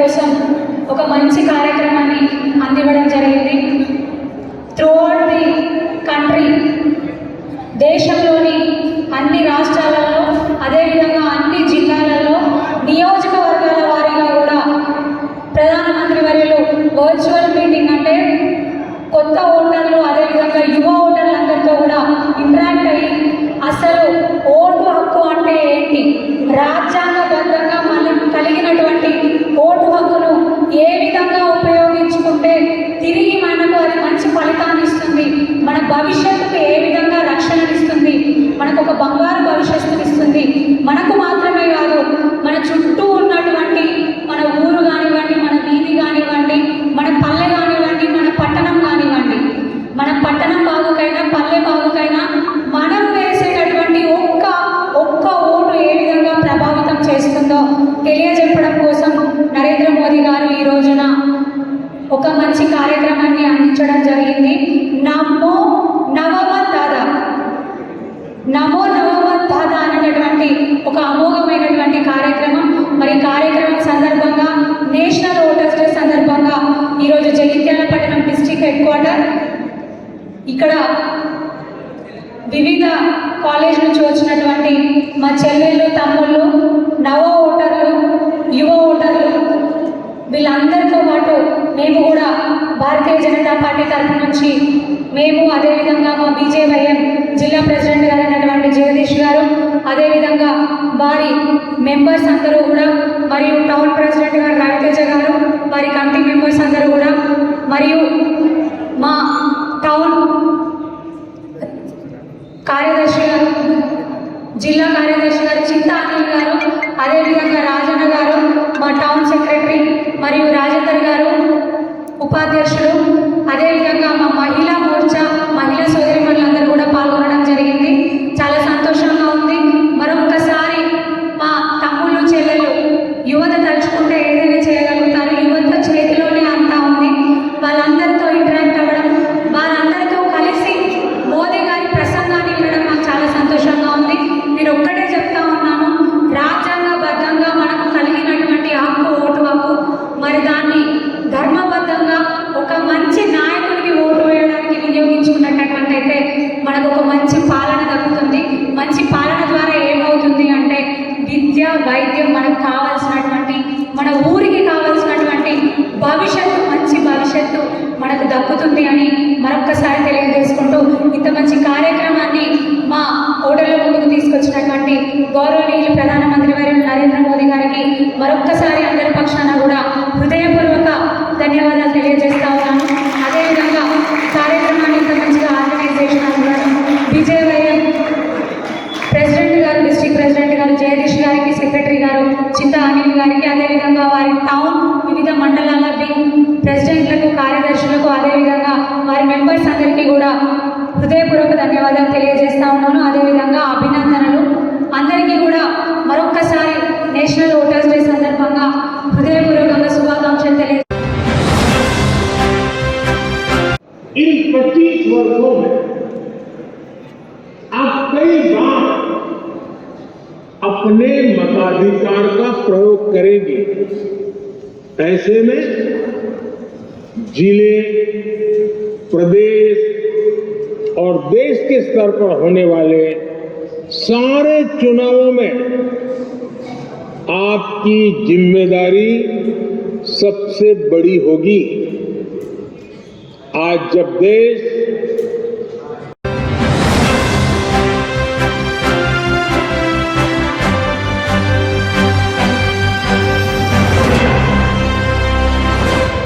కోసం ఒక మంచి కార్యక్రమాన్ని అందివ్వడం జరిగింది. త్రూఅవుట్ ది కంట్రీ, దేశంలోని అన్ని రాష్ట్రాలలో, అదేవిధంగా అన్ని జిల్లాలలో, నియోజకవర్గాల వారీగా కూడా ప్రధానమంత్రి వర్యులు వర్చువల్ మీటింగ్ అంటే కొత్త ఓటర్లు, అదేవిధంగా యువ ఓటర్లందరితో కూడా ఇంటరాక్ట్ అయ్యి అసలు ఓటు హక్కు అంటే ఏంటి, రాజ్యాంగబద్ధంగా మనకు కలిగినటువంటి ఓటు హక్కును ఏ విధంగా ఉపయోగించుకుంటే తిరిగి మనకు అది మంచి ఫలితాన్ని ఇస్తుంది, మన భవిష్యత్తుకు ఏ విధంగా రక్షణనిస్తుంది, మనకు ఒక బంగారు భవిష్యత్తుని ఇస్తుంది, మనకు మాత్రమే కాదు మన చుట్టూ ఉన్నటువంటి మన ఊరు కానివ్వండి, మన వీధి కానివ్వండి, మన పల్లె కానివ్వండి, మన పట్టణం కానివ్వండి, మన పట్టణం బాగుకైనా పల్లె బాగుకైనా మనం వేసేటటువంటి ఒక్క ఓటు ఏ విధంగా ప్రభావితం చేస్తుందో తెలియజెప్పడం కోసం నరేంద్ర మోదీ గారు ఈ రోజున ఒక మంచి కార్యక్రమాన్ని అందించడం జరిగింది. నమో నవమత్ దాదా, నమో నవమత్ దాదా అనేటటువంటి ఒక అమోఘమైనటువంటి కార్యక్రమం. మరి కార్యక్రమం సందర్భంగా నేషనల్ ఓటర్స్ డే సందర్భంగా ఈరోజు జగిత్యాల పట్టణం డిస్ట్రిక్ట్ హెడ్ క్వార్టర్ ఇక్కడ వివిధ కాలేజ్ నుంచి వచ్చినటువంటి మా చెల్లెళ్ళు, తమ్ముళ్ళు, నవ ఓటర్లు, యువ ఓటర్లు వీళ్ళందరితో పాటు మేము కూడా భారతీయ జనతా పార్టీ తరఫు నుంచి మేము, అదేవిధంగా మా బీజేవైఎం జిల్లా ప్రెసిడెంట్ గారైనటువంటి జగదీష్ గారు, అదేవిధంగా వారి మెంబర్స్ అందరూ కూడా, మరియు టౌన్ ప్రెసిడెంట్ గారు రవితేజ గారు, వారి కమిటీ మెంబర్స్ అందరూ కూడా, మరియు మా టౌన్ కార్యదర్శి గారు, జిల్లా కార్యదర్శి గారు చింతా అనిల్ గారు, అదేవిధంగా రాజన్న గారు, మా టౌన్ సెక్రటరీ మరియు రాజేందర్ గారు ఉపాధ్యక్షులు, అదేవిధంగా మా మహిళా మోర్చా మహిళా సోదరిమణులందరూ కూడా పాల్గొనడం జరిగింది. చాలా సంతోషంగా ఉంది. మరొక్కసారి మా తమ్ముళ్ళు, చెల్లెలు, యువత తలుచుకుంటే ఏదైనా చేయగలుగుతారు. యువత చేతిలోనే అంతా ఉంది. వాళ్ళందరితో ఇంటరాక్ట్ అవ్వడం, వాళ్ళందరితో కలిసి మోదీ గారి ప్రసంగాన్ని వినడం నాకు చాలా సంతోషంగా ఉంది. నేను ఒక్కటే చెప్తా ఉన్నాను, రాజ్యాంగబద్ధంగా మనకు కలిగినటువంటి హక్కు, ఓటు హక్కు, మరి దాన్ని ధర్మబద్ధంగా ఒక మంచి నాయకుడికి ఓటు వేయడానికి వినియోగించుకున్నటువంటి అయితే మనకు ఒక మంచి పాలన దక్కుతుంది. మంచి పాలన ద్వారా ఏమవుతుంది అంటే విద్య, వైద్యం, మనకు కావాల్సినటువంటి, మన ఊరికి కావాల్సినటువంటి భవిష్యత్తు, మంచి భవిష్యత్తు మనకు దక్కుతుంది అని మరొక్కసారి తెలియజేసుకుంటూ, ఇంత మంచి కార్యక్రమాన్ని మా ఓటర్ల ముందుకు తీసుకొచ్చినటువంటి గౌరవనీయులు ప్రధానమంత్రి వర్యులు నరేంద్ర మోదీ గారికి మరొక్కసారి అందరి పక్షాన కూడా హృదయపూర్వక ధన్యవాదాలు తెలియజేస్తా ఉన్నాను. అదేవిధంగా కార్యక్రమాన్ని ఇంత మంచిగా ఆర్గనైజ్ చేసిన బీజేవైఎం ప్రెసిడెంట్ గారు, డిస్ట్రిక్ట్ ప్రెసిడెంట్ గారు జగదీష్ గారికి, సెక్రటరీ గారు చింతా అనిల్ గారికి, అదేవిధంగా వారి టౌన్ వివిధ మండలాల ప్రెసిడెంట్లకు, కార్యదర్శులకు, అదేవిధంగా వారి మెంబర్స్ అందరికీ కూడా హృదయపూర్వక ధన్యవాదాలు తెలియజేస్తా ఉన్నాను. అదేవిధంగా అభినందనలు అందరికీ కూడా మరొక్కసారి నేషనల్ ఓటర్స్ డే సందర్భంగా హృదయపూర్వకంగా శుభాకాంక్షలు తెలియజేస్తాను. इन 25 वर्षों में आप कई बार अपने मताधिकार का प्रयोग करेंगे। ऐसे में जिले, प्रदेश और देश के स्तर पर होने वाले सारे चुनावों में आपकी जिम्मेदारी सबसे बड़ी होगी। आज जब देश